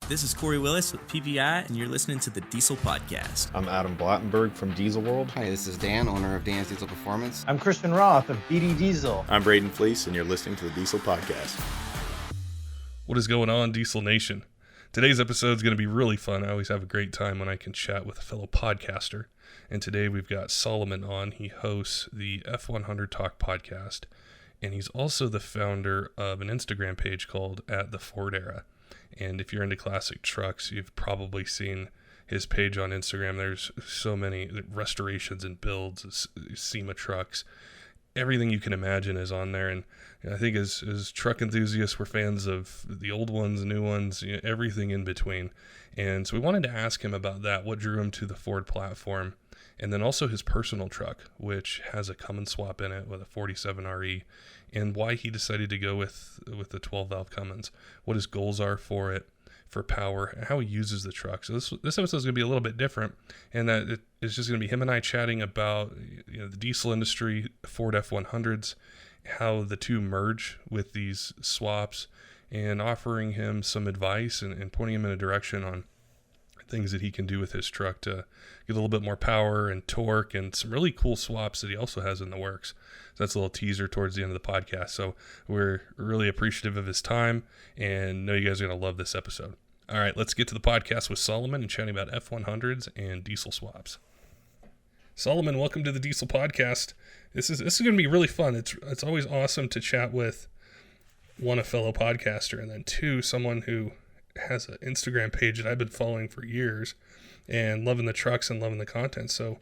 This is Corey Willis with PPEI, and you're listening to the Diesel Podcast. I'm Adam Blattenberg from Diesel World. Hi, this is Dan, owner of Dan's Diesel Performance. I'm Christian Roth of BD Diesel. I'm Braden Fleece, and you're listening to the Diesel Podcast. What is going on, Diesel Nation? Today's episode is going to be really fun. I always have a great time when I can chat with a fellow podcaster. And today we've got Solomon on. He hosts the F100 Talk podcast, and he's also the founder of an Instagram page called @TheFordEra. And if you're into classic trucks, you've probably seen his page on Instagram. There's so many restorations and builds, SEMA trucks. Everything you can imagine is on there. And I think as truck enthusiasts, we're fans of the old ones, new ones, everything in between. And so we wanted to ask him about that, what drew him to the Ford platform, and then also his personal truck, which has a Cummins swap in it with a 47 RE, and why he decided to go with the 12-valve Cummins, what his goals are for it, for power, and how he uses the truck. So this episode is going to be a little bit different, and that it's just going to be him and I chatting about the diesel industry, Ford F100s, how the two merge with these swaps, and offering him some advice and pointing him in a direction on things that he can do with his truck to get a little bit more power and torque, and some really cool swaps that he also has in the works. So that's a little teaser towards the end of the podcast. So we're really appreciative of his time and know you guys are going to love this episode. All right, let's get to the podcast with Solomon and chatting about F100s and diesel swaps. Solomon, welcome to the Diesel Podcast. This is going to be really fun. It's always awesome to chat with, one, a fellow podcaster, and then two, someone who has an Instagram page that I've been following for years and loving the trucks and loving the content. So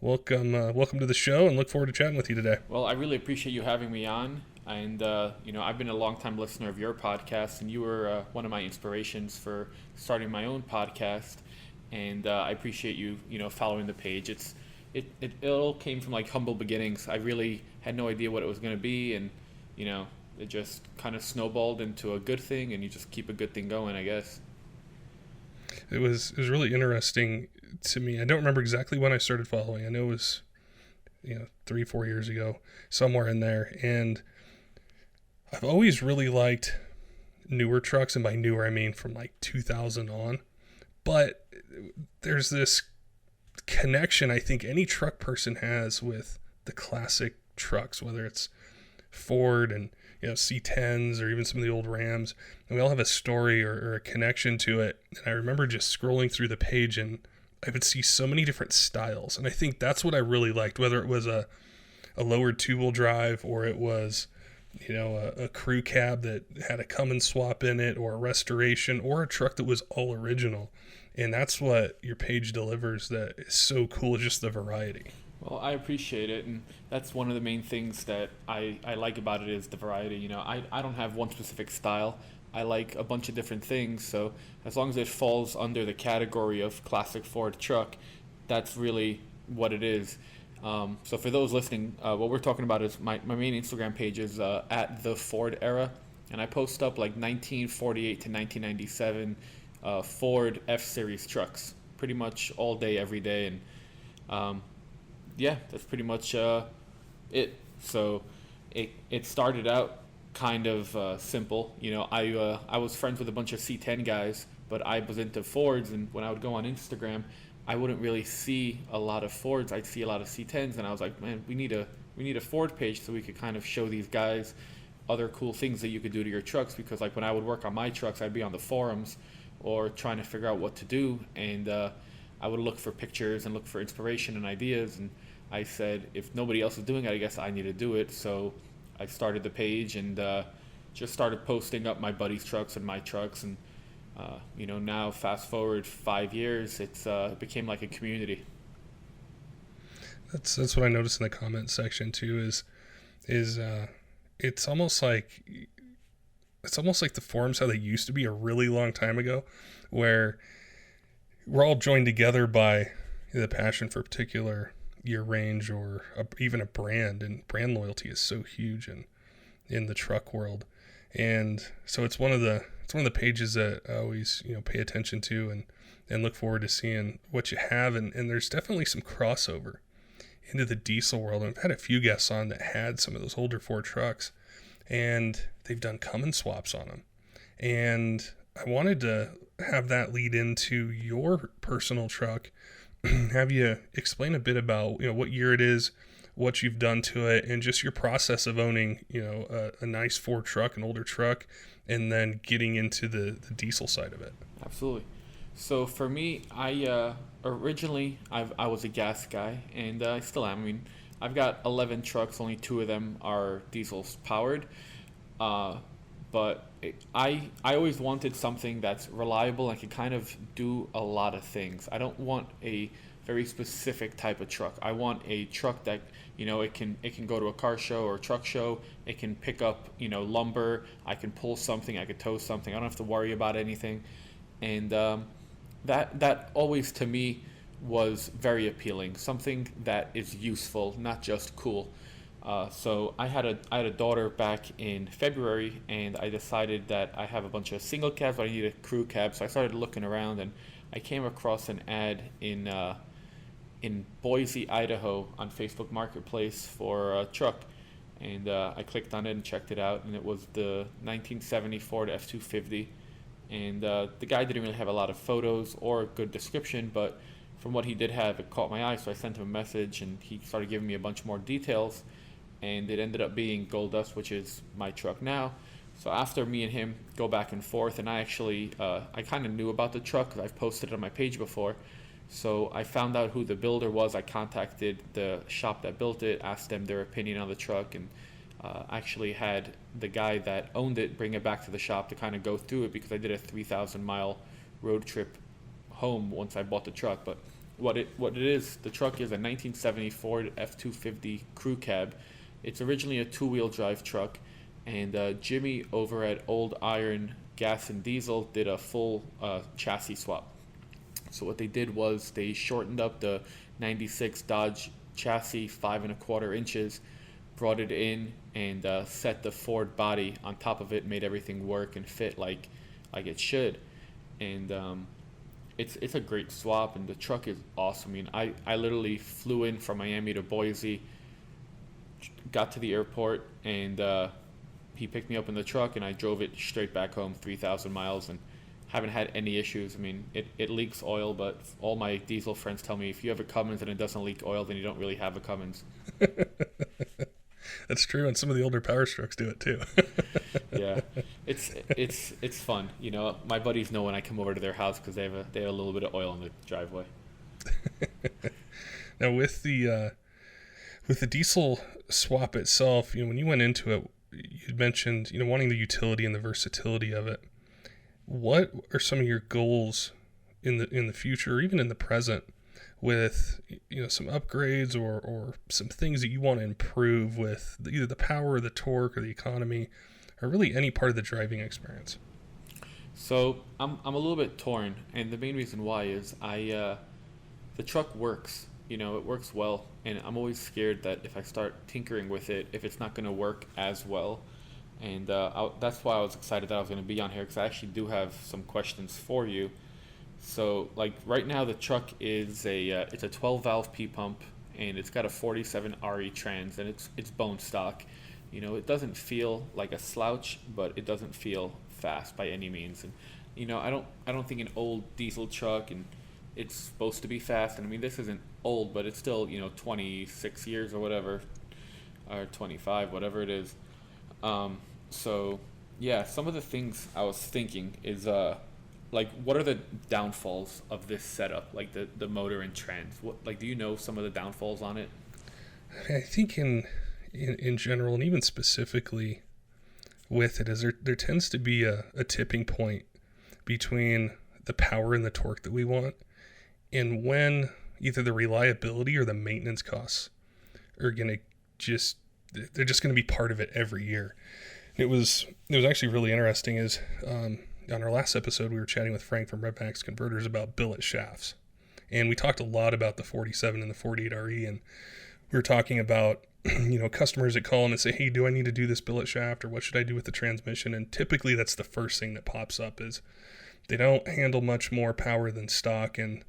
welcome to the show, and look forward to chatting with you today. Well, I really appreciate you having me on. And, I've been a longtime listener of your podcast, and you were one of my inspirations for starting my own podcast. And I appreciate you, following the page. It all came from like humble beginnings. I really had no idea what it was going to be, and, it just kind of snowballed into a good thing, and you just keep a good thing going, I guess. It was really interesting to me. I don't remember exactly when I started following. I know it was 3-4 years ago, somewhere in there. And I've always really liked newer trucks, and by newer I mean from like 2000 on. But there's this connection I think any truck person has with the classic trucks, whether it's Ford and C10s or even some of the old Rams, and we all have a story or a connection to it. And I remember just scrolling through the page, and I would see so many different styles, and I think that's what I really liked, whether it was a lowered two-wheel drive, or it was a crew cab that had a Cummins swap in it, or a restoration, or a truck that was all original. And that's what your page delivers that is so cool, just the variety. Well, I appreciate it, and that's one of the main things that I like about it is the variety. I don't have one specific style. I like a bunch of different things, so as long as it falls under the category of classic Ford truck, that's really what it is. So for those listening, what we're talking about is my main Instagram page is @TheFordEra, and I post up like 1948 to 1997 Ford F-Series trucks pretty much all day, every day, and that's pretty much it. So it started out kind of simple. I was friends with a bunch of C10 guys, but I was into Fords, and when I would go on Instagram, I wouldn't really see a lot of Fords. I'd see a lot of C10s, and I was like, man, we need a Ford page so we could kind of show these guys other cool things that you could do to your trucks, because like when I would work on my trucks, I'd be on the forums or trying to figure out what to do, and I would look for pictures and look for inspiration and ideas, and I said, if nobody else is doing it, I guess I need to do it. So I started the page and just started posting up my buddies' trucks and my trucks, and now fast forward 5 years, it became like a community. That's what I noticed in the comment section too. Is it's almost like the forums how they used to be a really long time ago, where we're all joined together by the passion for a particular year range or even a brand, and brand loyalty is so huge in the truck world. And so it's one of the pages that I always pay attention to and look forward to seeing what you have, and there's definitely some crossover into the diesel world. And I've had a few guests on that had some of those older Ford trucks, and they've done Cummins swaps on them. And I wanted to have that lead into your personal truck, have you explain a bit about, what year it is, what you've done to it, and just your process of owning, a nice Ford truck, an older truck, and then getting into the diesel side of it. Absolutely. So for me, originally I was a gas guy, and I still am. I mean, I've got 11 trucks, only 2 of them are diesel powered. But I always wanted something that's reliable and can kind of do a lot of things. I don't want a very specific type of truck. I want a truck that, it can go to a car show or a truck show. It can pick up, lumber. I can pull something. I can tow something. I don't have to worry about anything. And that always to me was very appealing. Something that is useful, not just cool. So I had a daughter back in February, and I decided that I have a bunch of single cabs, but I need a crew cab. So I started looking around, and I came across an ad in Boise, Idaho, on Facebook Marketplace for a truck, and I clicked on it and checked it out, and it was the 1970 Ford F-250, and the guy didn't really have a lot of photos or a good description, but from what he did have, it caught my eye, so I sent him a message, and he started giving me a bunch more details. And it ended up being Gold Dust, which is my truck now. So after me and him go back and forth, and I actually, I kind of knew about the truck because I've posted it on my page before. So I found out who the builder was. I contacted the shop that built it, asked them their opinion on the truck, and actually had the guy that owned it bring it back to the shop to kind of go through it, because I did a 3,000-mile road trip home once I bought the truck. But what it is, the truck is a 1970 Ford F-250 crew cab. It's originally a 2-wheel drive truck, and Jimmy over at Old Iron Gas and Diesel did a full chassis swap. So what they did was they shortened up the 96 Dodge chassis 5 1/4 inches, brought it in, and set the Ford body on top of it, made everything work and fit like it should. And it's a great swap, and the truck is awesome. I mean, I literally flew in from Miami to Boise, got to the airport, and he picked me up in the truck, and I drove it straight back home, 3,000 miles, and haven't had any issues. I mean, it leaks oil, but all my diesel friends tell me if you have a Cummins and it doesn't leak oil, then you don't really have a Cummins. That's true, and some of the older power strokes do it too. Yeah, it's fun. My buddies know when I come over to their house because they have a little bit of oil in the driveway. Now with the diesel swap itself, when you went into it, you mentioned, wanting the utility and the versatility of it. What are some of your goals in the future, or even in the present, with some upgrades or some things that you want to improve with either the power or the torque or the economy, or really any part of the driving experience? So I'm a little bit torn, and the main reason why is the truck works. It works well, and I'm always scared that if I start tinkering with it, if it's not going to work as well. And that's why I was excited that I was going to be on here, because I actually do have some questions for you. So, like right now, the truck is it's a 12-valve P-pump, and it's got a 47 RE trans, and it's bone stock. It doesn't feel like a slouch, but it doesn't feel fast by any means. And I don't think an old diesel truck, and it's supposed to be fast. And I mean, this isn't old, but it's still 26 years or whatever, or 25, whatever it is. So yeah, some of the things I was thinking is what are the downfalls of this setup, like the motor and trans? Do you know some of the downfalls on it? I think in general, and even specifically with it, is there tends to be a tipping point between the power and the torque that we want, and when either the reliability or the maintenance costs are going to they're just going to be part of it every year. It was actually really interesting is on our last episode, we were chatting with Frank from Revmax Converters about billet shafts, and we talked a lot about the 47 and the 48 RE, and we were talking about customers that call in and say, hey, do I need to do this billet shaft, or what should I do with the transmission? And typically that's the first thing that pops up is they don't handle much more power than stock, and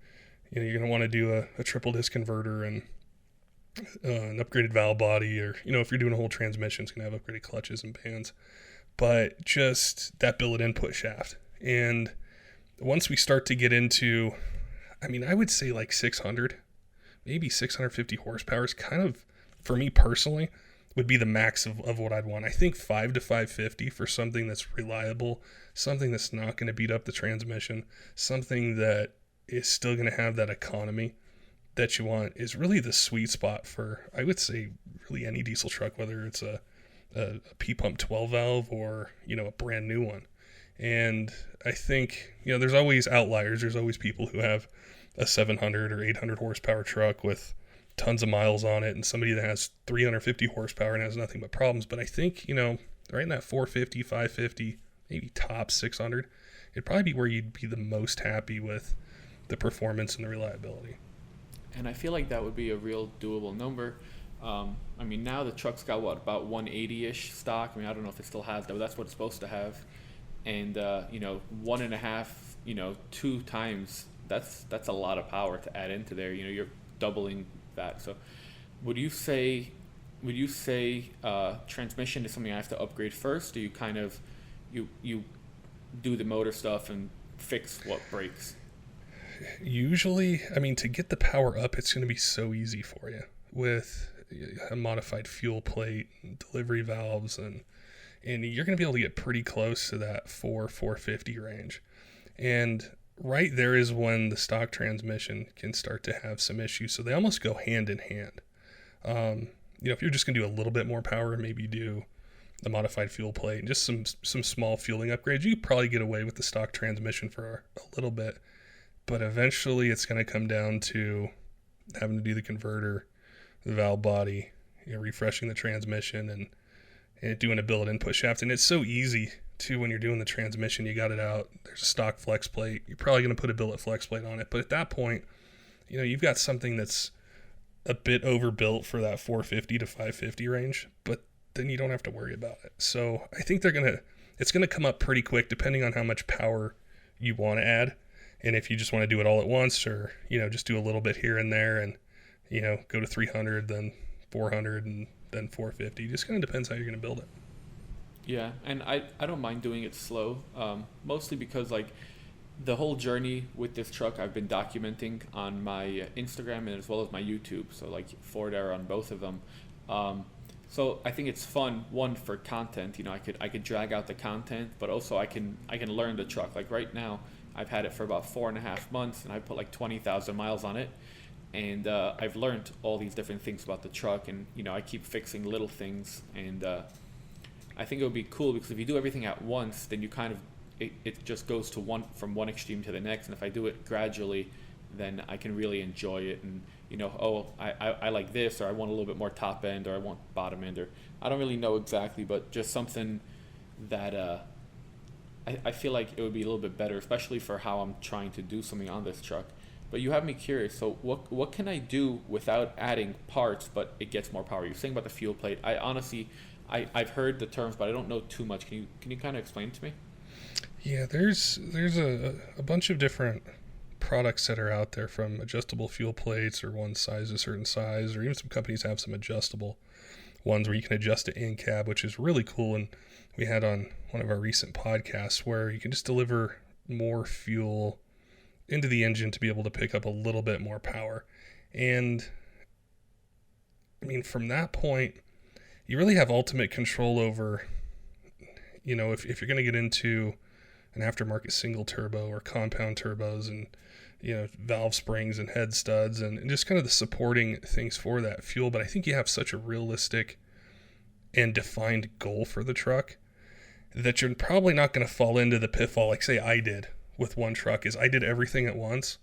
you're going to want to do a triple disc converter and an upgraded valve body, or if you're doing a whole transmission, it's going to have upgraded clutches and bands. But just that billet input shaft, and once we start to get into, I would say like 600, maybe 650 horsepower is kind of, for me personally, would be the max of what I'd want. I think 5 to 550 for something that's reliable, something that's not going to beat up the transmission, something that is still going to have that economy that you want, is really the sweet spot for, I would say, really any diesel truck, whether it's a P-pump 12 valve or, a brand new one. And I think, there's always outliers. There's always people who have a 700 or 800 horsepower truck with tons of miles on it, and somebody that has 350 horsepower and has nothing but problems. But I think, right in that 450, 550, maybe top 600, it'd probably be where you'd be the most happy with the performance and the reliability. And I feel like that would be a real doable number. Now the truck's got about 180-ish stock. I don't know if it still has that, but that's what it's supposed to have. And 1.5, 2 times, that's a lot of power to add into there. You're doubling that. So would you say transmission is something I have to upgrade first? Do you kind of you do the motor stuff and fix what breaks? Usually, to get the power up, it's going to be so easy for you with a modified fuel plate, delivery valves, and you're going to be able to get pretty close to that 450 range. And right there is when the stock transmission can start to have some issues. So they almost go hand in hand. If you're just going to do a little bit more power, maybe do the modified fuel plate and just some small fueling upgrades, you could probably get away with the stock transmission for a little bit. But eventually it's going to come down to having to do the converter, the valve body, refreshing the transmission, and doing a billet input shaft. And it's so easy too when you're doing the transmission. You got it out, there's a stock flex plate, you're probably going to put a billet flex plate on it. But at that point, you've got something that's a bit overbuilt for that 450 to 550 range, but then you don't have to worry about it. So I think it's going to come up pretty quick depending on how much power you want to add. And if you just want to do it all at once, or, just do a little bit here and there and, go to 300, then 400, and then 450. It just kind of depends how you're going to build it. Yeah, and I don't mind doing it slow, mostly because, the whole journey with this truck I've been documenting on my Instagram and as well as my YouTube. So, forward error on both of them. So I think it's fun, one, for content. I could drag out the content, but also I can learn the truck. Right now, I've had it for about 4.5 months, and I put 20,000 miles on it, and I've learned all these different things about the truck, and I keep fixing little things, and I think it would be cool because if you do everything at once, then you kind of it just goes to from one extreme to the next, and if I do it gradually, then I can really enjoy it, and I like this, or I want a little bit more top end, or I want bottom end, or I don't really know exactly, but just something that I feel like it would be a little bit better, especially for how I'm trying to do something on this truck. But you have me curious. So what can I do without adding parts, but it gets more power? You're saying about the fuel plate. I honestly, I've heard the terms, but I don't know too much. Can you kind of explain it to me? Yeah, there's a bunch of different products that are out there, from adjustable fuel plates, or one size to a certain size, or even some companies have some adjustable ones where you can adjust it in cab, which is really cool. And we had on one of our recent podcasts where you can just deliver more fuel into the engine to be able to pick up a little bit more power. And from that point, you really have ultimate control over, if you're going to get into an aftermarket single turbo or compound turbos, and, valve springs and head studs, and just kind of the supporting things for that fuel. But I think you have such a realistic and defined goal for the truck that you're probably not going to fall into the pitfall like, say, I did with one truck. Is I did everything at once,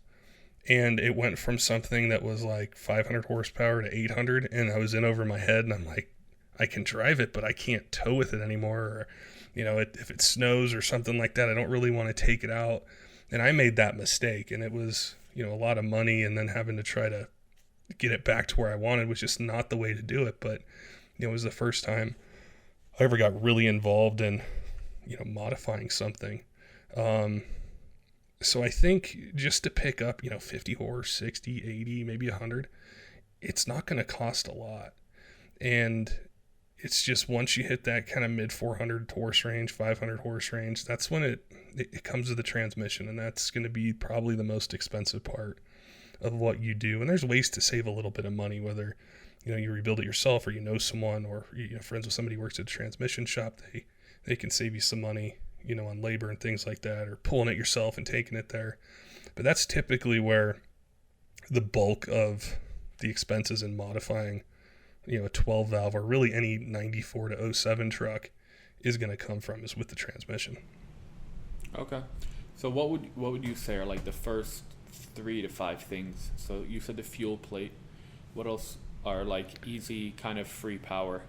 and it went from something that was 500 horsepower to 800, and I was in over my head, and I'm like, I can drive it, but I can't tow with it anymore, or if it snows or something like that, I don't really want to take it out. And I made that mistake, and it was a lot of money, and then having to try to get it back to where I wanted was just not the way to do it. But it was the first time I ever got really involved in modifying something. So I think just to pick up 50 horse, 60, 80, maybe 100, it's not going to cost a lot. And it's just once you hit that kind of mid 400 horse range, 500 horse range, that's when it comes to the transmission, and that's going to be probably the most expensive part of what you do. And there's ways to save a little bit of money, whether you rebuild it yourself, or someone, or friends with somebody who works at a transmission shop. They can save you some money, on labor and things like that, or pulling it yourself and taking it there. But that's typically where the bulk of the expenses in modifying a 12 valve, or really any 94 to 07 truck, is going to come from, is with the transmission. Okay. So what would you say are like the first 3 to 5 things? So you said the fuel plate. What else are like easy kind of free power?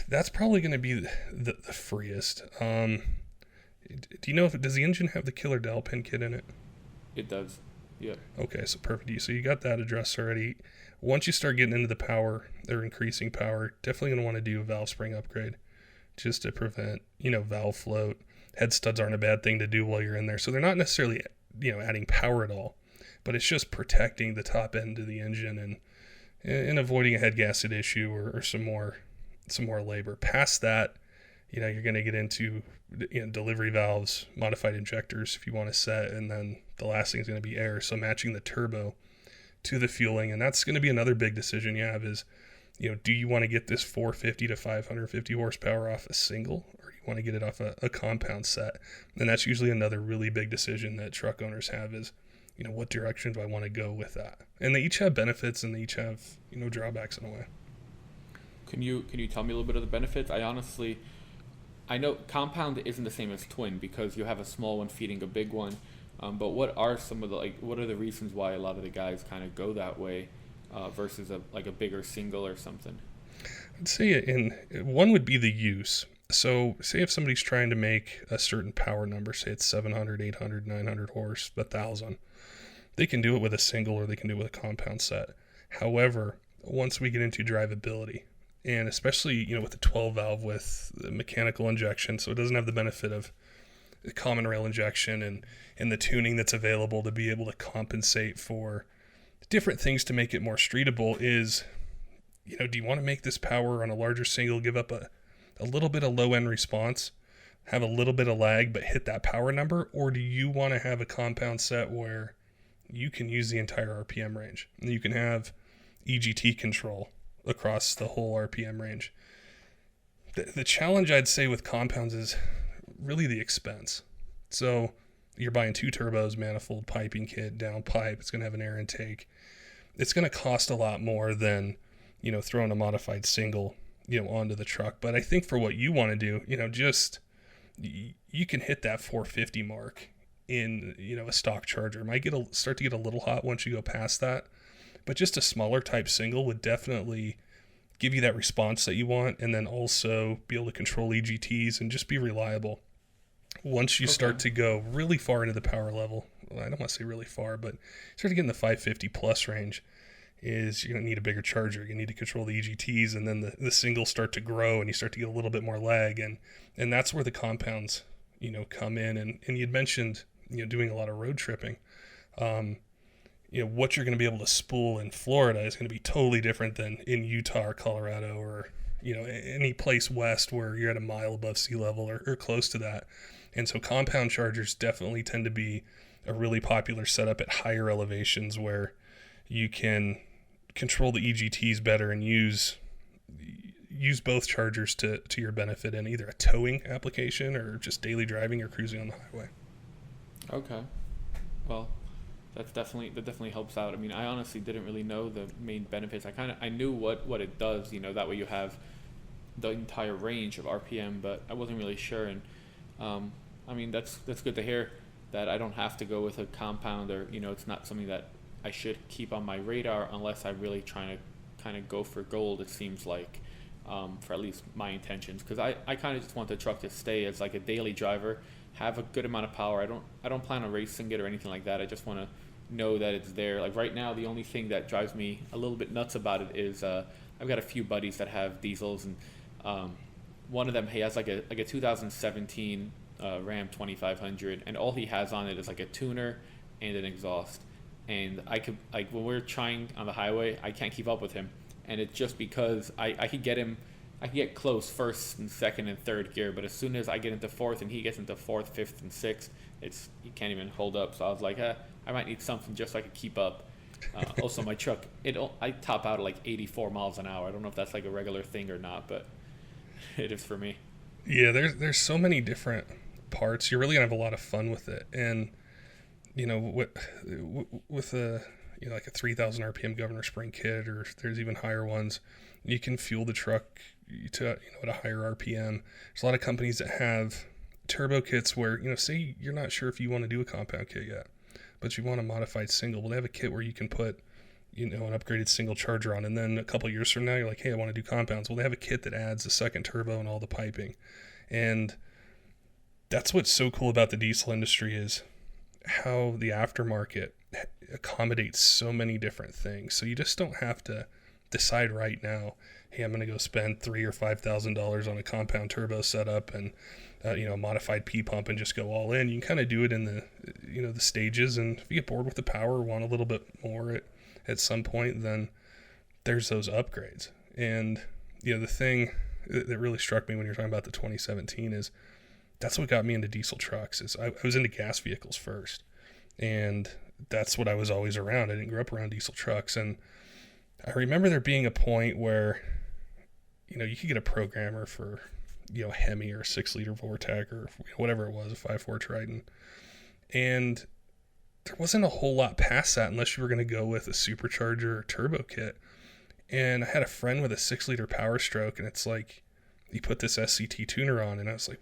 That's probably going to be the freest. Do you know does the engine have the killer dowel pin kit in it? It does. Yeah. Okay, so perfect. So you got that addressed already. Once you start getting into the power or increasing power, definitely going to want to do a valve spring upgrade just to prevent, valve float. Head studs aren't a bad thing to do while you're in there. So they're not necessarily, adding power at all, but it's just protecting the top end of the engine and avoiding a head gasket issue or some more labor. Past that, you're going to get into delivery valves, modified injectors if you want to set, and then the last thing is going to be air. So matching the turbo to the fueling, and that's going to be another big decision you have is, do you want to get this 450 to 550 horsepower off a single, or do you want to get it off a compound set? And that's usually another really big decision that truck owners have is, what direction do I want to go with that? And they each have benefits and they each have, drawbacks in a way. Can you tell me a little bit of the benefits? I know compound isn't the same as twin because you have a small one feeding a big one. But what are some of what are the reasons why a lot of the guys kind of go that way versus a bigger single or something? I'd say one would be the use. So say if somebody's trying to make a certain power number, say it's 700, 800, 900 horse, 1,000, they can do it with a single or they can do it with a compound set. However, once we get into drivability, and especially, with the 12 valve with the mechanical injection, so it doesn't have the benefit of the common rail injection and the tuning that's available to be able to compensate for different things to make it more streetable is, do you want to make this power on a larger single, give up a little bit of low end response, have a little bit of lag, but hit that power number? Or do you want to have a compound set where you can use the entire RPM range and you can have EGT control across the whole RPM range? The challenge I'd say with compounds is really the expense. So you're buying 2 turbos, manifold, piping kit, downpipe. It's going to have an air intake. It's going to cost a lot more than, throwing a modified single, onto the truck. But I think for what you want to do, you can hit that 450 mark in, a stock Charger. It might start to get a little hot once you go past that. But just a smaller type single would definitely give you that response that you want, and then also be able to control EGTs and just be reliable. Once you start to go really far into the power level, well, I don't want to say really far, but start to get in the 550 plus range, is you're going to need a bigger charger. You need to control the EGTs, and then the singles start to grow, and you start to get a little bit more lag, and that's where the compounds, come in. And you'd mentioned, doing a lot of road tripping. What you're going to be able to spool in Florida is going to be totally different than in Utah or Colorado or, any place west where you're at a mile above sea level or close to that. And so compound chargers definitely tend to be a really popular setup at higher elevations where you can control the EGTs better and use both chargers to your benefit in either a towing application or just daily driving or cruising on the highway. Okay. Well, that definitely helps out. I mean, I honestly didn't really know the main benefits. I knew what it does, that way you have the entire range of RPM, but I wasn't really sure. And that's good to hear that I don't have to go with a compound, or it's not something that I should keep on my radar unless I'm really trying to kind of go for gold. It seems like for at least my intentions, because I kind of just want the truck to stay as like a daily driver, have a good amount of power. I don't plan on racing it or anything like that. I just want to know that it's there. Like right now, the only thing that drives me a little bit nuts about it is I've got a few buddies that have diesels, and one of them, he has like a 2017 Ram 2500, and all he has on it is like a tuner and an exhaust. And I could, when we're trying on the highway, I can't keep up with him. and it's just because I could get close first and second and third gear, but as soon as I get into fourth and he gets into fourth, fifth, and sixth, you can't even hold up. So I was like, I might need something just so I could keep up. Also, my truck, I top out at like 84 miles an hour. I don't know if that's like a regular thing or not, but it is for me. Yeah, there's so many different parts. You're really gonna have a lot of fun with it, and with a like a 3,000 RPM governor spring kit, or there's even higher ones. You can fuel the truck to at a higher RPM. There's a lot of companies that have turbo kits where say you're not sure if you want to do a compound kit yet, but you want a modified single. Well, they have a kit where you can put an upgraded single charger on, and then a couple years from now you're like, hey, I want to do compounds. Well, they have a kit that adds a second turbo and all the piping, and that's what's so cool about the diesel industry is how the aftermarket accommodates so many different things. So you just don't have to decide right now, hey, I'm going to go spend $3,000 or $5,000 on a compound turbo setup and a modified P pump and just go all in. You can kind of do it in the the stages, and if you get bored with the power, want a little bit more at some point, then there's those upgrades. And the thing that really struck me when you're talking about the 2017 is that's what got me into diesel trucks. Is I was into gas vehicles first, and that's what I was always around. I didn't grow up around diesel trucks, and I remember there being a point where you could get a programmer for Hemi or a 6-liter Vortec or whatever it was, a 5.4 Triton, and there wasn't a whole lot past that unless you were going to go with a supercharger or turbo kit. And I had a friend with a 6-liter Power Stroke, and it's like he put this SCT tuner on, and I was like,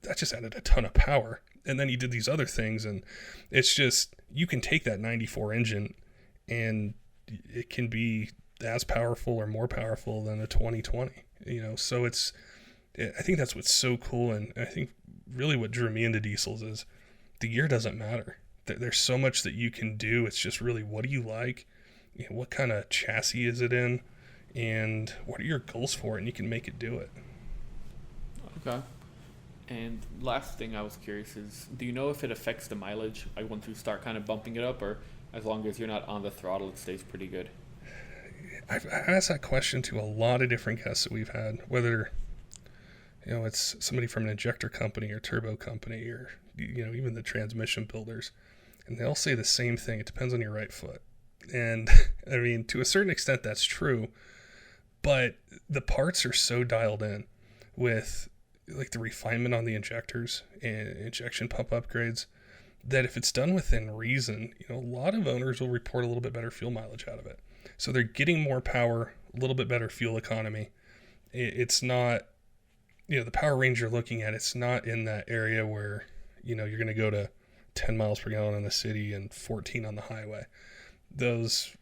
that just added a ton of power. And then he did these other things, and it's just, you can take that 94 engine and it can be as powerful or more powerful than a 2020, so I think that's what's so cool. And I think really what drew me into diesels is the gear doesn't matter. There's so much that you can do. It's just really, what do you like? What kind of chassis is it in? And what are your goals for it? And you can make it do it. Okay. And last thing I was curious is, do you know if it affects the mileage once you start kind of bumping it up, or as long as you're not on the throttle, it stays pretty good? I've asked that question to a lot of different guests that we've had, whether it's somebody from an injector company or turbo company, or even the transmission builders, and they all say the same thing: it depends on your right foot. And I mean, to a certain extent that's true, but the parts are so dialed in with like the refinement on the injectors and injection pump upgrades that if it's done within reason, a lot of owners will report a little bit better fuel mileage out of it. So they're getting more power, a little bit better fuel economy. It's not, the power range you're looking at, it's not in that area where, you're going to go to 10 miles per gallon in the city and 14 on the highway. Those,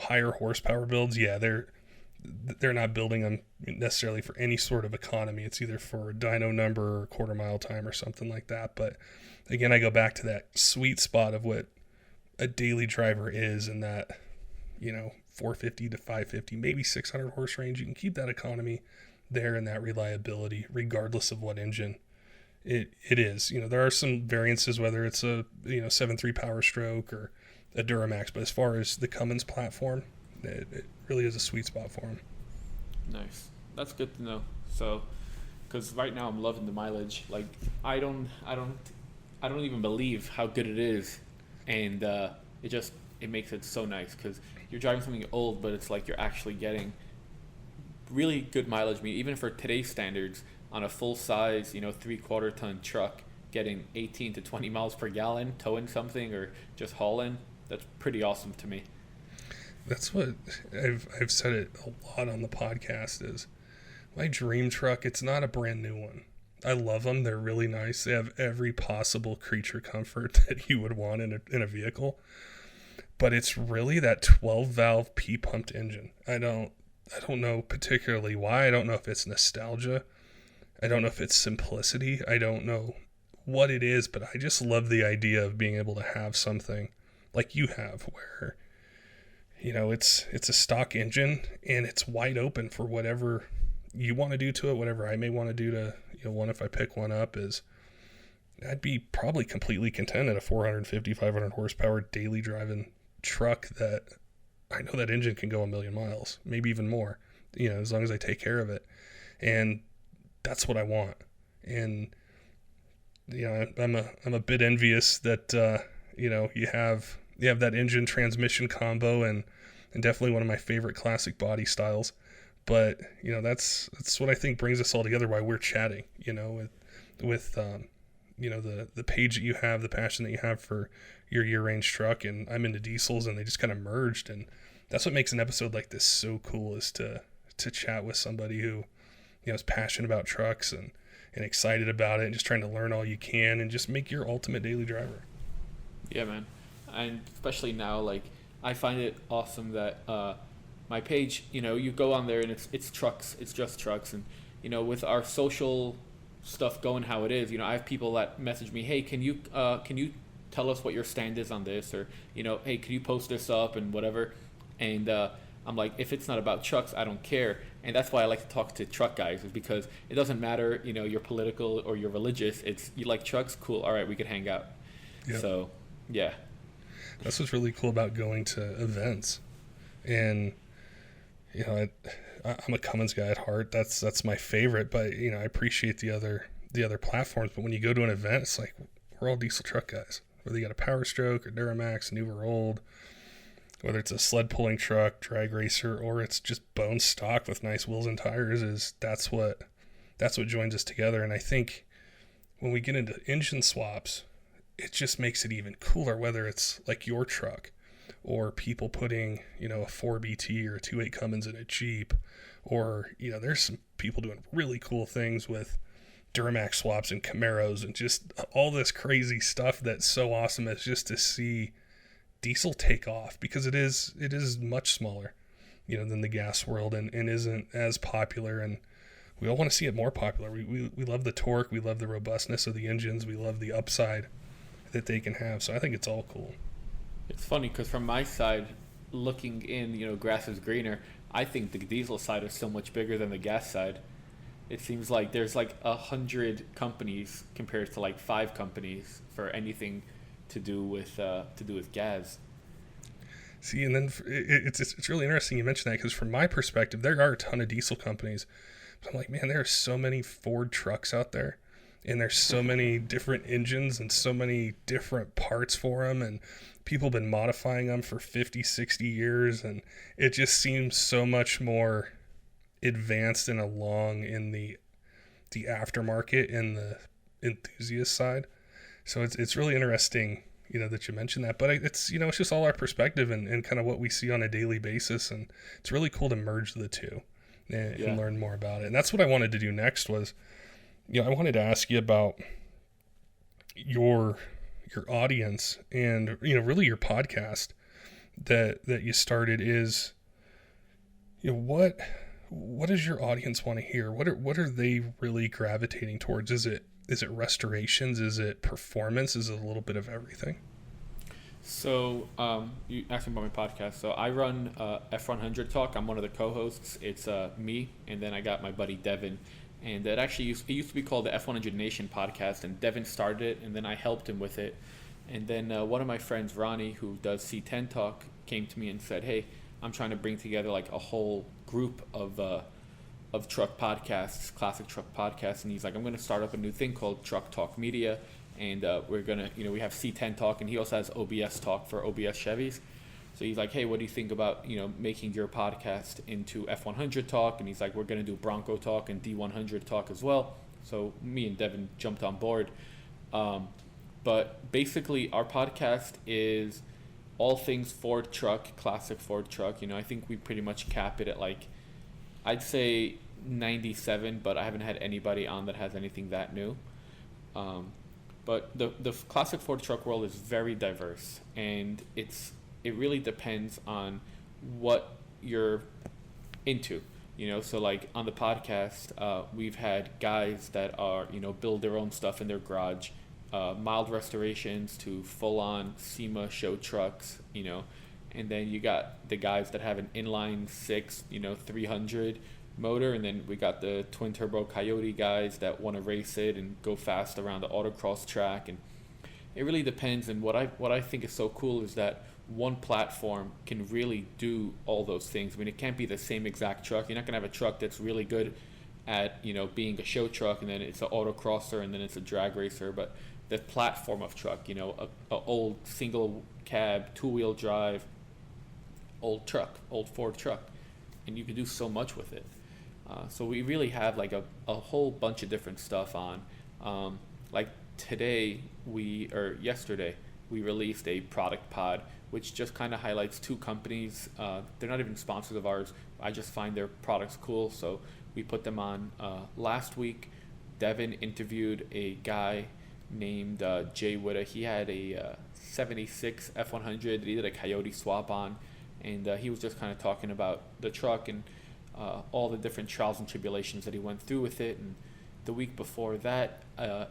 higher horsepower builds, yeah, they're not building them necessarily for any sort of economy. It's either for a dyno number or quarter mile time or something like that. But again, I go back to that sweet spot of what a daily driver is, in that 450 to 550, maybe 600 horse range. You can keep that economy there and that reliability regardless of what engine it is. There are some variances, whether it's a 7.3 Power Stroke or a Duramax, but as far as the Cummins platform, it really is a sweet spot for them. Nice. That's good to know. So, because right now I'm loving the mileage. Like, I don't even believe how good it is, and it makes it so nice because you're driving something old, but it's like you're actually getting really good mileage. I mean, even for today's standards, on a full size, 3/4 ton truck, getting 18 to 20 miles per gallon, towing something or just hauling, that's pretty awesome to me. That's what I've said it a lot on the podcast is my dream truck. It's not a brand new one. I love them. They're really nice. They have every possible creature comfort that you would want in a vehicle, but it's really that 12 valve P pumped engine. I don't know particularly why. I don't know if it's nostalgia. I don't know if it's simplicity. I don't know what it is, but I just love the idea of being able to have something like you have where it's a stock engine and it's wide open for whatever you want to do to it, whatever I may want to do to one. If I pick one up, is I'd be probably completely content at a 450, 500 horsepower daily driving truck that I know that engine can go a million miles, maybe even more, as long as I take care of it. And that's what I want. And, I'm a bit envious that, you have that engine transmission combo and definitely one of my favorite classic body styles. But, that's what I think brings us all together, why we're chatting, with the page that you have, the passion that you have for your year-range truck, and I'm into diesels, and they just kind of merged. And that's what makes an episode like this so cool, is to chat with somebody who, is passionate about trucks and excited about it, and just trying to learn all you can and just make your ultimate daily driver. Yeah, man. And especially now, like, I find it awesome that my page, you go on there and it's trucks, it's just trucks. And, with our social stuff going how it is, I have people that message me, hey, can you tell us what your stand is on this? Or, hey, can you post this up and whatever? And I'm like, if it's not about trucks, I don't care. And that's why I like to talk to truck guys, is because it doesn't matter, you're political or you're religious. It's, you like trucks? Cool. All right, we could hang out. Yep. So, yeah. That's what's really cool about going to events. And, I'm a Cummins guy at heart. That's my favorite, but, I appreciate the other platforms. But when you go to an event, it's like, we're all diesel truck guys. Whether you got a Power Stroke or Duramax, new or old, whether it's a sled pulling truck, drag racer, or it's just bone stock with nice wheels and tires, that's what joins us together. And I think when we get into engine swaps, it just makes it even cooler, whether it's like your truck or people putting, a 4BT or a 2.8 Cummins in a Jeep, or, there's some people doing really cool things with Duramax swaps and Camaros and just all this crazy stuff that's so awesome. It's just to see diesel take off, because it is much smaller, than the gas world, and isn't as popular, and we all want to see it more popular. We love the torque, we love the robustness of the engines, we love the upside that they can have. So I think it's all cool. It's funny because from my side, looking in, grass is greener. I think the diesel side is so much bigger than the gas side. It seems like there's like 100 companies compared to like 5 companies for anything to do with gas. See, and then it's really interesting you mentioned that, because from my perspective, there are a ton of diesel companies. But I'm like, man, there are so many Ford trucks out there, and there's so many different engines and so many different parts for them, and people have been modifying them for 50, 60 years, and it just seems so much more advanced and along in the aftermarket and the enthusiast side. So it's really interesting, that you mentioned that, but it's just all our perspective and kind of what we see on a daily basis. And it's really cool to merge the two and learn more about it. And that's what I wanted to do next was, I wanted to ask you about your audience and, really your podcast that you started is, what does your audience want to hear? What are they really gravitating towards? Is it restorations? Is it performance? Is it a little bit of everything? So you asked me about my podcast. So I run F100 Talk. I'm one of the co-hosts. It's me, and then I got my buddy Devin. And it actually used to be called the F100 Nation podcast, and Devin started it, and then I helped him with it. And then one of my friends, Ronnie, who does C10 Talk, came to me and said, hey, I'm trying to bring together like a whole group of truck podcasts, classic truck podcasts, and he's like, I'm going to start up a new thing called Truck Talk Media, and we're going to, we have C10 Talk, and he also has OBS Talk for OBS Chevys. So he's like, hey, what do you think about, making your podcast into F100 Talk? And he's like, we're going to do Bronco Talk and D100 Talk as well. So me and Devin jumped on board. But basically our podcast is all things Ford truck, classic Ford truck. I think we pretty much cap it at like, I'd say 97, but I haven't had anybody on that has anything that new. But the classic Ford truck world is very diverse, and it really depends on what you're into. So like on the podcast, we've had guys that are, build their own stuff in their garage, mild restorations to full-on SEMA show trucks, and then you got the guys that have an inline 6, 300 motor, and then we got the twin turbo Coyote guys that want to race it and go fast around the autocross track, and it really depends. And what I think is so cool is that one platform can really do all those things. I mean, it can't be the same exact truck. You're not gonna have a truck that's really good at, you know, being a show truck, and then it's an autocrosser, and then it's a drag racer. But the platform of truck, you know, a old single cab, 2-wheel drive, old Ford truck, and you can do so much with it. So we really have like a whole bunch of different stuff on. Like yesterday, we released a product pod, which just kind of highlights 2 companies. They're not even sponsors of ours. I just find their products cool, so we put them on. Last week, Devin interviewed a guy named Jay Witta. He had a 76 F100 that he did a Coyote swap on, and he was just kind of talking about the truck and all the different trials and tribulations that he went through with it. And the week before that,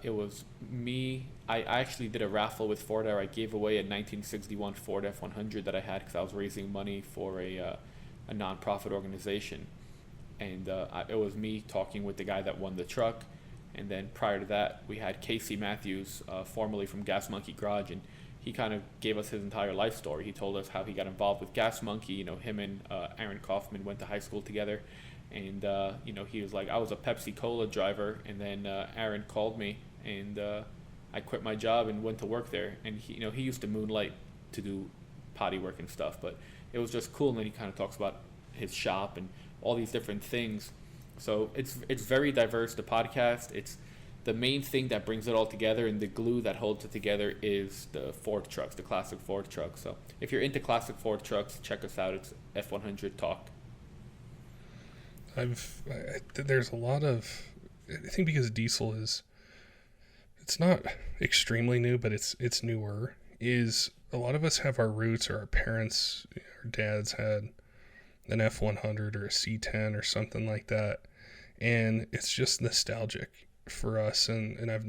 it was me. I actually did a raffle with Ford Air. I gave away a 1961 Ford F100 that I had because I was raising money for a nonprofit organization. And it was me talking with the guy that won the truck. And then prior to that, we had Casey Matthews, formerly from Gas Monkey Garage, and he kind of gave us his entire life story. He told us how he got involved with Gas Monkey. You know, him and Aaron Kaufman went to high school together. And, you know, he was like, I was a Pepsi Cola driver, and then Aaron called me, and I quit my job and went to work there. And, he, you know, he used to moonlight to do potty work and stuff, but it was just cool. And then he kind of talks about his shop and all these different things. So it's very diverse, the podcast. It's the main thing that brings it all together, and the glue that holds it together is the Ford trucks, the classic Ford trucks. So if you're into classic Ford trucks, check us out. It's F100 Talk. There's a lot of, I think because diesel it's not extremely new, but it's newer, is a lot of us have our roots, or our parents, our dads had an F100 or a C10 or something like that, and it's just nostalgic for us. And I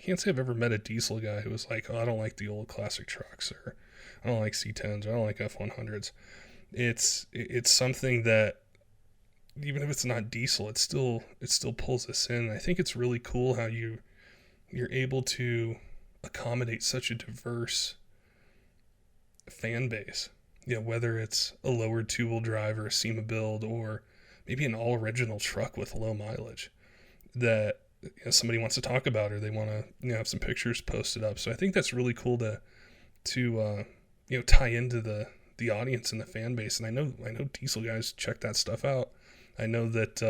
can't say I've ever met a diesel guy who was like, oh, I don't like the old classic trucks, or I don't like C10s, or I don't like F100s. It's something that, even if it's not diesel, it still pulls us in. I think it's really cool how you're able to accommodate such a diverse fan base. You know, whether it's a lowered 2-wheel drive or a SEMA build, or maybe an all original truck with low mileage that, you know, somebody wants to talk about, or they want to, you know, have some pictures posted up. So I think that's really cool to you know, tie into the audience and the fan base. And I know diesel guys check that stuff out. I know that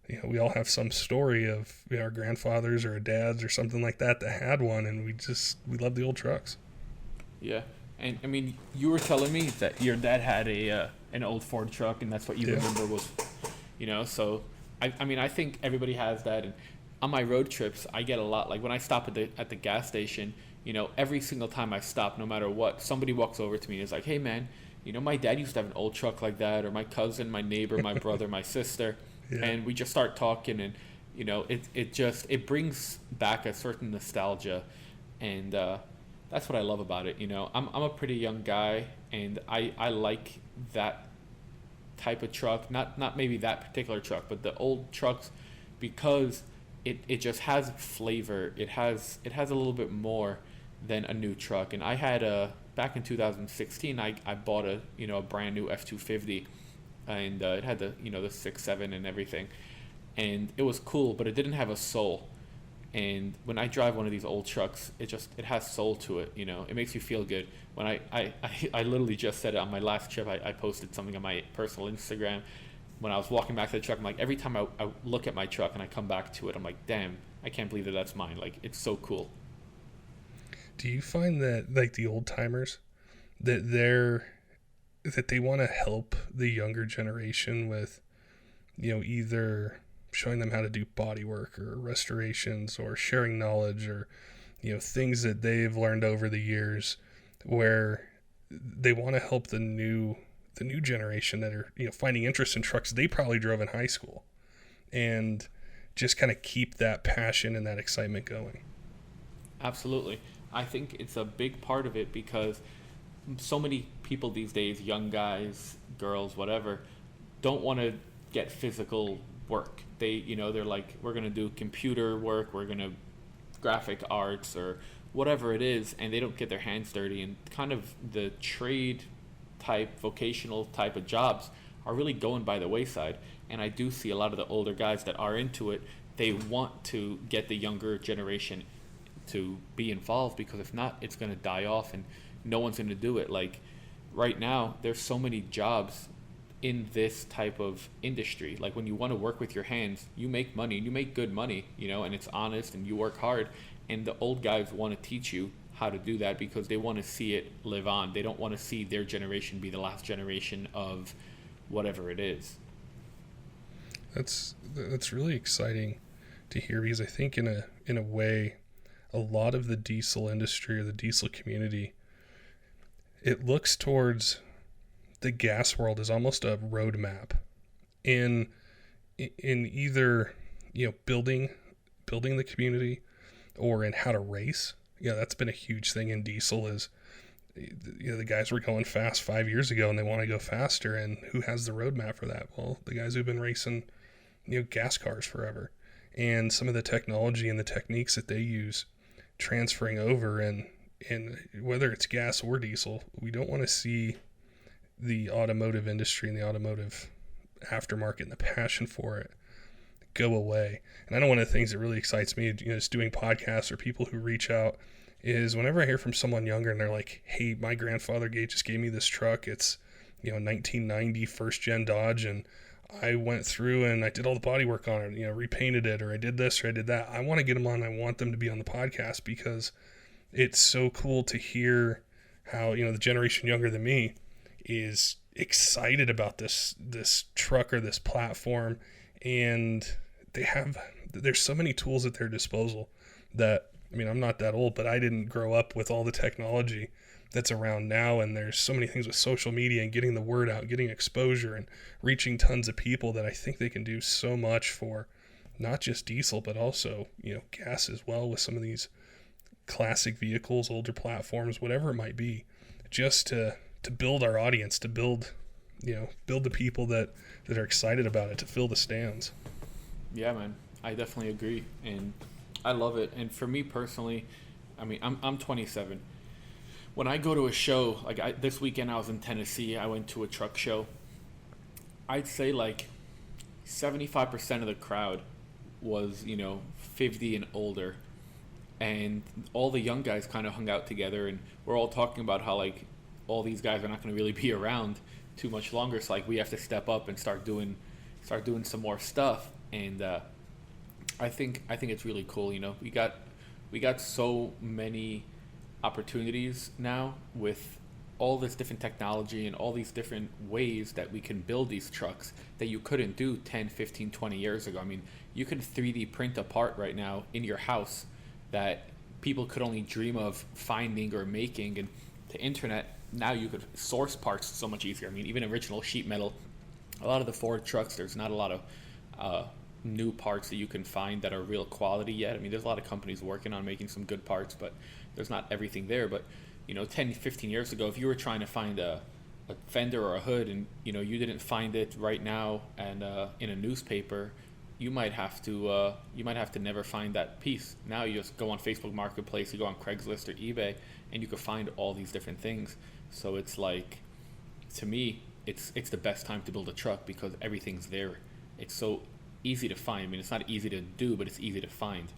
you know, we all have some story of, you know, our grandfathers or our dads or something like that had one, and we love the old trucks. Yeah. And I mean, you were telling me that your dad had an old Ford truck, and that's what you remember was, you know. So I mean, I think everybody has that. And on my road trips, I get a lot. Like when I stop at the gas station, you know, every single time I stop, no matter what, somebody walks over to me and is like, "Hey, man, you know, my dad used to have an old truck like that," or my cousin, my neighbor, my brother, my sister, and we just start talking, and you know, it brings back a certain nostalgia, and that's what I love about it. You know, I'm a pretty young guy, and I like that type of truck. Not maybe that particular truck, but the old trucks, because it just has flavor. It has a little bit more than a new truck. And I had back in 2016, I bought a brand new F250, and it had the 6.7 and everything, and it was cool, but it didn't have a soul. And when I drive one of these old trucks, it has soul to it. You know, it makes you feel good. When I literally just said it on my last trip, I posted something on my personal Instagram. When I was walking back to the truck, I'm like, every time I look at my truck and I come back to it, I'm like, damn, I can't believe that's mine. Like, it's so cool. Do you find that, like, the old timers, that they want to help the younger generation with, you know, either showing them how to do body work or restorations, or sharing knowledge, or, you know, things that they've learned over the years, where they want to help the new generation that are, you know, finding interest in trucks they probably drove in high school, and just kind of keep that passion and that excitement going? Absolutely. I think it's a big part of it, because so many people these days, young guys, girls, whatever, don't want to get physical work. They're like, we're going to do computer work, we're going to graphic arts, or whatever it is, and they don't get their hands dirty. And kind of the trade type, vocational type of jobs are really going by the wayside. And I do see a lot of the older guys that are into it, they want to get the younger generation to be involved, because if not, it's going to die off and no one's going to do it. Like right now, there's so many jobs in this type of industry. Like when you want to work with your hands, you make money, you make good money, and it's honest and you work hard. And the old guys want to teach you how to do that because they want to see it live on. They don't want to see their generation be the last generation of whatever it is. That's really exciting to hear, because I think in a way, a lot of the diesel industry or the diesel community, it looks towards the gas world as almost a roadmap in either building the community or in how to race. That's been a huge thing in diesel is the guys were going fast 5 years ago and they want to go faster, and who has the roadmap for that? Well, the guys who've been racing gas cars forever, and some of the technology and the techniques that they use transferring over, and whether it's gas or diesel, we don't want to see the automotive industry and the automotive aftermarket and the passion for it go away. And I know one of the things that really excites me, just doing podcasts or people who reach out, is whenever I hear from someone younger and they're like, hey, my grandfather just gave me this truck. It's 1990 first gen Dodge, and I went through and I did all the body work on it, repainted it, or I did this or I did that. I want to get them on. I want them to be on the podcast because it's so cool to hear how, the generation younger than me is excited about this truck or this platform. And there's so many tools at their disposal that, I'm not that old, but I didn't grow up with all the technology that's around now. And there's so many things with social media and getting the word out, getting exposure and reaching tons of people, that I think they can do so much for not just diesel, but also, gas as well, with some of these classic vehicles, older platforms, whatever it might be, just to build our audience, to build the people that are excited about it, to fill the stands. Yeah, man, I definitely agree. And I love it. And for me personally, I'm 27. When I go to a show, like this weekend I was in Tennessee, I went to a truck show. I'd say like 75% of the crowd was, 50 and older. And all the young guys kind of hung out together, and we're all talking about how like all these guys are not going to really be around too much longer. So like we have to step up and start doing some more stuff. And I think it's really cool. We got so many opportunities now with all this different technology and all these different ways that we can build these trucks that you couldn't do 10, 15, 20 years ago. You can 3D print a part right now in your house that people could only dream of finding or making. And the internet, now you could source parts so much easier. Even original sheet metal, a lot of the Ford trucks, there's not a lot of new parts that you can find that are real quality yet. There's a lot of companies working on making some good parts, but there's not everything there. But 10, 15 years ago, if you were trying to find a fender or a hood and you didn't find it right now and in a newspaper, you might have to never find that piece. Now you just go on Facebook Marketplace, you go on Craigslist or eBay, and you can find all these different things. So it's like, to me, it's the best time to build a truck because everything's there. It's so easy to find. It's not easy to do, but it's easy to find.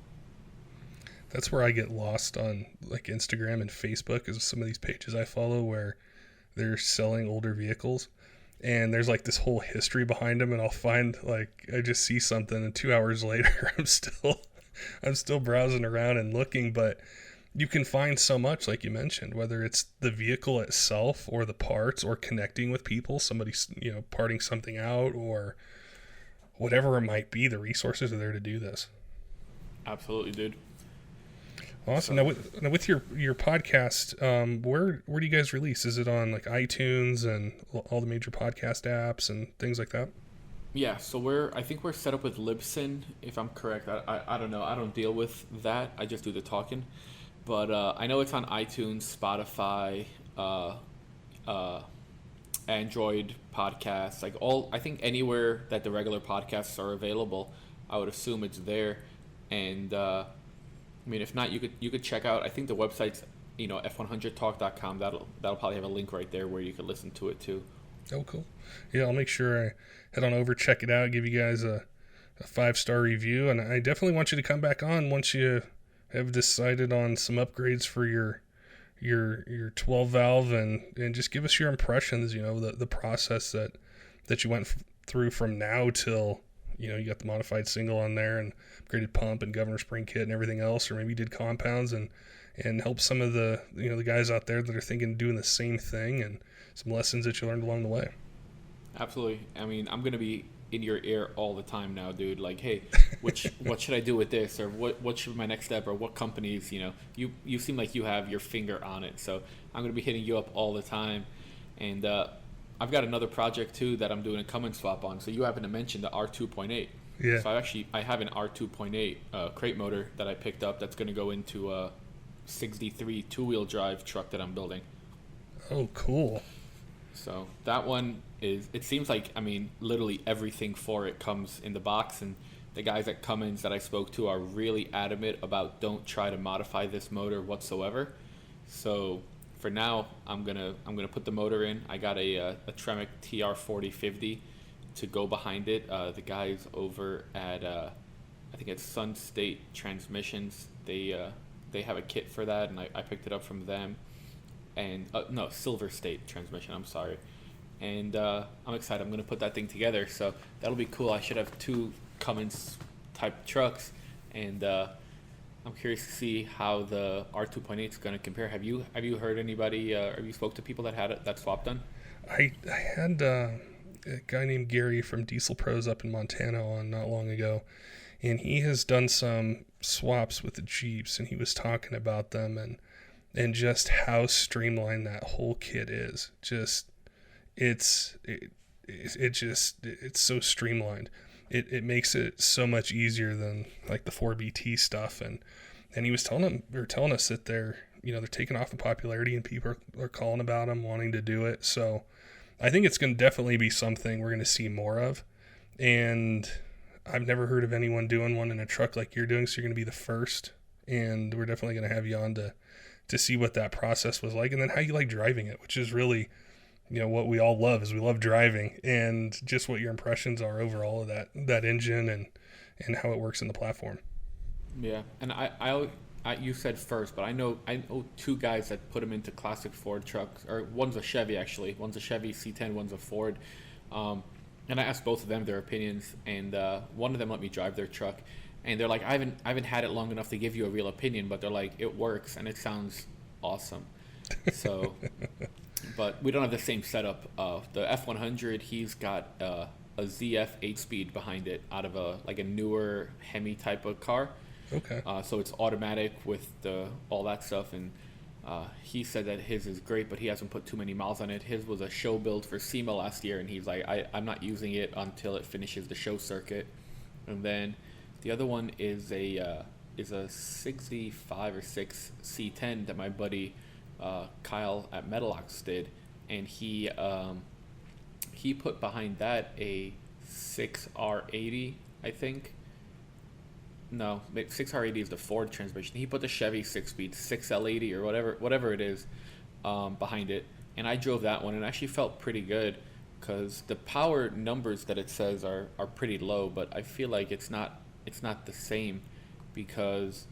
That's where I get lost on like Instagram and Facebook, is some of these pages I follow where they're selling older vehicles. And there's like this whole history behind them, and I'll find like I just see something, and 2 hours later I'm still browsing around and looking. But you can find so much, like you mentioned, whether it's the vehicle itself or the parts or connecting with people, somebody parting something out or whatever it might be. The resources are there to do this. Absolutely, dude. Awesome. Now with your podcast, where do you guys release? Is it on like iTunes and all the major podcast apps and things like that? Yeah, so I think we're set up with Libsyn, if I'm correct. I don't know. I don't deal with that. I just do the talking. But I know it's on iTunes, Spotify, Android podcasts, I think anywhere that the regular podcasts are available, I would assume it's there. And I mean, if not, you could check out. I think the website's F100Talk.com. That'll probably have a link right there where you could listen to it too. Oh, cool. Yeah, I'll make sure I head on over, check it out, give you guys a 5-star review, and I definitely want you to come back on once you have decided on some upgrades for your 12 valve and just give us your impressions, the process that you went through from now till you got the modified single on there and upgraded pump and governor spring kit and everything else, or maybe you did compounds and help some of the the guys out there that are thinking of doing the same thing and some lessons that you learned along the way. Absolutely. I mean, I'm gonna be in your ear all the time now, dude. Like, hey, what should I do with this, or what should be my next step, or what companies? You seem like you have your finger on it, so I'm gonna be hitting you up all the time. And I've got another project too that I'm doing a Cummins swap on. So you happen to mention the R2.8. Yeah. So I have an R2.8 crate motor that I picked up that's gonna go into a 63 2-wheel drive truck that I'm building. Oh, cool. So that one it seems like, I mean, literally everything for it comes in the box, and the guys at Cummins that I spoke to are really adamant about don't try to modify this motor whatsoever. So for now, I'm gonna put the motor in. I got a Tremec TR4050 to go behind it. The guys over at I think it's Sun State Transmissions, they have a kit for that, and I picked it up from them. And no, Silver State Transmission, I'm sorry. And I'm excited. I'm going to put that thing together, so that'll be cool. I should have 2 Cummins type trucks, and I'm curious to see how the R2.8 is going to compare. Have you heard anybody, have you spoke to people that had that swap done? I had a guy named Gary from Diesel Pros up in Montana on not long ago, and he has done some swaps with the Jeeps, and he was talking about them and just how streamlined that whole kit is. It's so streamlined. It makes it so much easier than like the 4BT stuff. And he was telling us that they're taking off in popularity and people are calling about them, wanting to do it. So I think it's going to definitely be something we're going to see more of. And I've never heard of anyone doing one in a truck like you're doing, so you're going to be the first. And we're definitely going to have you on to see what that process was like, and then how you like driving it, which is really, what we all love is we love driving, and just what your impressions are overall of that engine and how it works in the platform. Yeah, and I you said first, but I know 2 guys that put them into classic Ford trucks, or one's a Chevy actually, one's a Chevy C10, one's a Ford, and I asked both of them their opinions, and one of them let me drive their truck. And they're like, I haven't had it long enough to give you a real opinion, but they're like, it works and it sounds awesome. So, but we don't have the same setup. The F100, he's got a ZF 8-speed behind it out of a newer Hemi type of car. Okay. So it's automatic with all that stuff, and he said that his is great, but he hasn't put too many miles on it. His was a show build for SEMA last year, and he's like, I'm not using it until it finishes the show circuit. And then the other one is a 65 or 6 C10 that my buddy Kyle at Metalox did, and he put behind that a 6R80, I think. No, 6R80 is the Ford transmission. He put the Chevy 6-speed 6L80 or whatever it is behind it, and I drove that one and actually felt pretty good, because the power numbers that it says are pretty low, but I feel like it's not the same because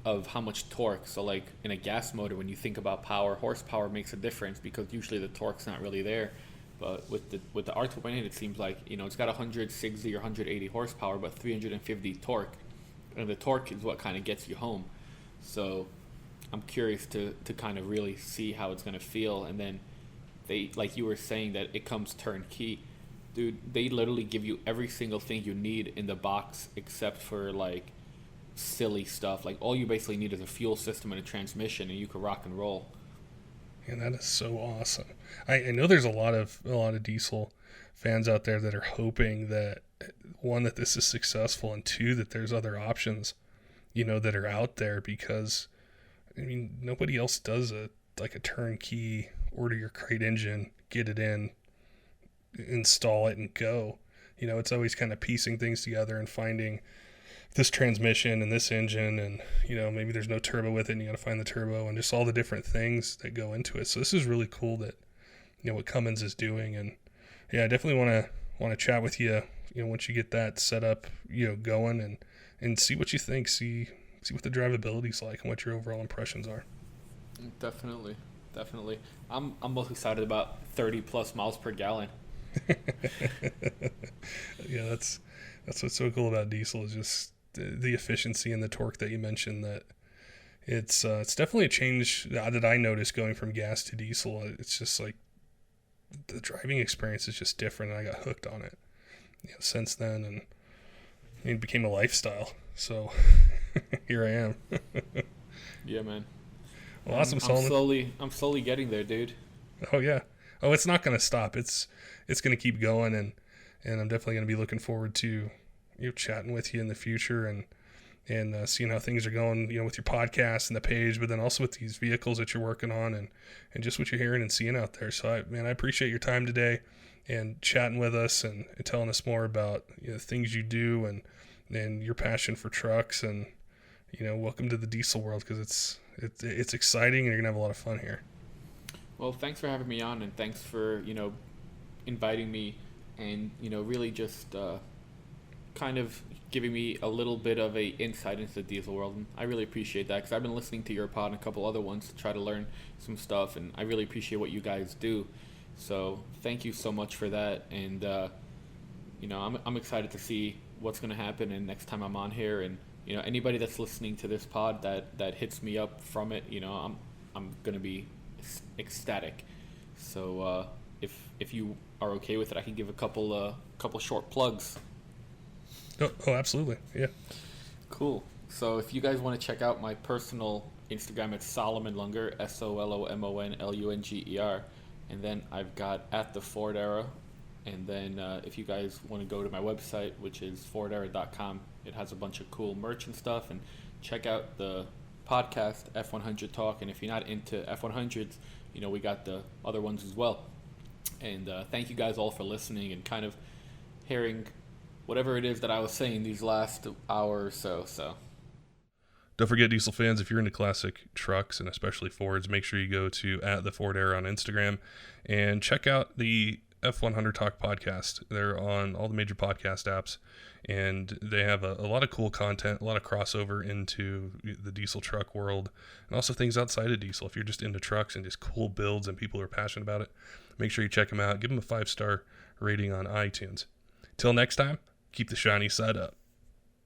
of how much torque. So like in a gas motor, when you think about power, horsepower makes a difference because usually the torque's not really there. But with the R2.8, it seems like it's got 160 or 180 horsepower, but 350 torque, and the torque is what kind of gets you home. So I'm curious to kind of really see how it's going to feel. And then they, like you were saying, that it comes turnkey. Dude, they literally give you every single thing you need in the box except for like silly stuff. Like all you basically need is a fuel system and a transmission, and you can rock and roll. And that is so awesome. I know there's a lot of diesel fans out there that are hoping that, one, that this is successful, and two, that there's other options, that are out there, because nobody else does a turnkey, order your crate engine, get it in, install it, and go. It's always kind of piecing things together and finding this transmission and this engine, and maybe there's no turbo with it and you got to find the turbo, and just all the different things that go into it. So this is really cool that what Cummins is doing. And yeah, I definitely want to chat with you once you get that set up going, and see what you think, see what the drivability is like and what your overall impressions are. Definitely. I'm most excited about 30 plus miles per gallon. Yeah, that's what's so cool about diesel, is just the efficiency and the torque that you mentioned. That it's definitely a change that I noticed going from gas to diesel. It's just like the driving experience is just different, and I got hooked on it since then, and it became a lifestyle. So here I am. Yeah, man. Well, awesome, Solomon. I'm slowly getting there, dude. Oh yeah. Oh, it's not going to stop. It's going to keep going, and I'm definitely going to be looking forward to chatting with you in the future, and seeing how things are going, with your podcast and the page, but then also with these vehicles that you're working on, and just what you're hearing and seeing out there. So I appreciate your time today and chatting with us and telling us more about things you do and your passion for trucks, and welcome to the diesel world, because it's exciting, and you're gonna have a lot of fun here. Well, thanks for having me on, and thanks for inviting me, and really just kind of giving me a little bit of a insight into the diesel world. And I really appreciate that, because I've been listening to your pod and a couple other ones to try to learn some stuff, and I really appreciate what you guys do. So thank you so much for that, and I'm excited to see what's going to happen, and next time I'm on here, and anybody that's listening to this pod that hits me up from it, I'm going to be ecstatic. So if you are okay with it, I can give a couple short plugs. Oh, absolutely. Yeah. Cool. So if you guys want to check out my personal Instagram, it's Solomon Lunger, SOLOMONLUNGER. And then I've got @TheFordEra. And then if you guys want to go to my website, which is FordEra.com, it has a bunch of cool merch and stuff. And check out the podcast, F100 Talk. And if you're not into F100s, we got the other ones as well. And thank you guys all for listening and kind of hearing whatever it is that I was saying these last hour or so. Don't forget, diesel fans, if you're into classic trucks and especially Fords, make sure you go to @TheFordEra on Instagram and check out the F100 Talk podcast. They're on all the major podcast apps, and they have a lot of cool content, a lot of crossover into the diesel truck world, and also things outside of diesel. If you're just into trucks and just cool builds and people who are passionate about it, make sure you check them out. Give them a 5-star rating on iTunes. Till next time, keep the shiny side up.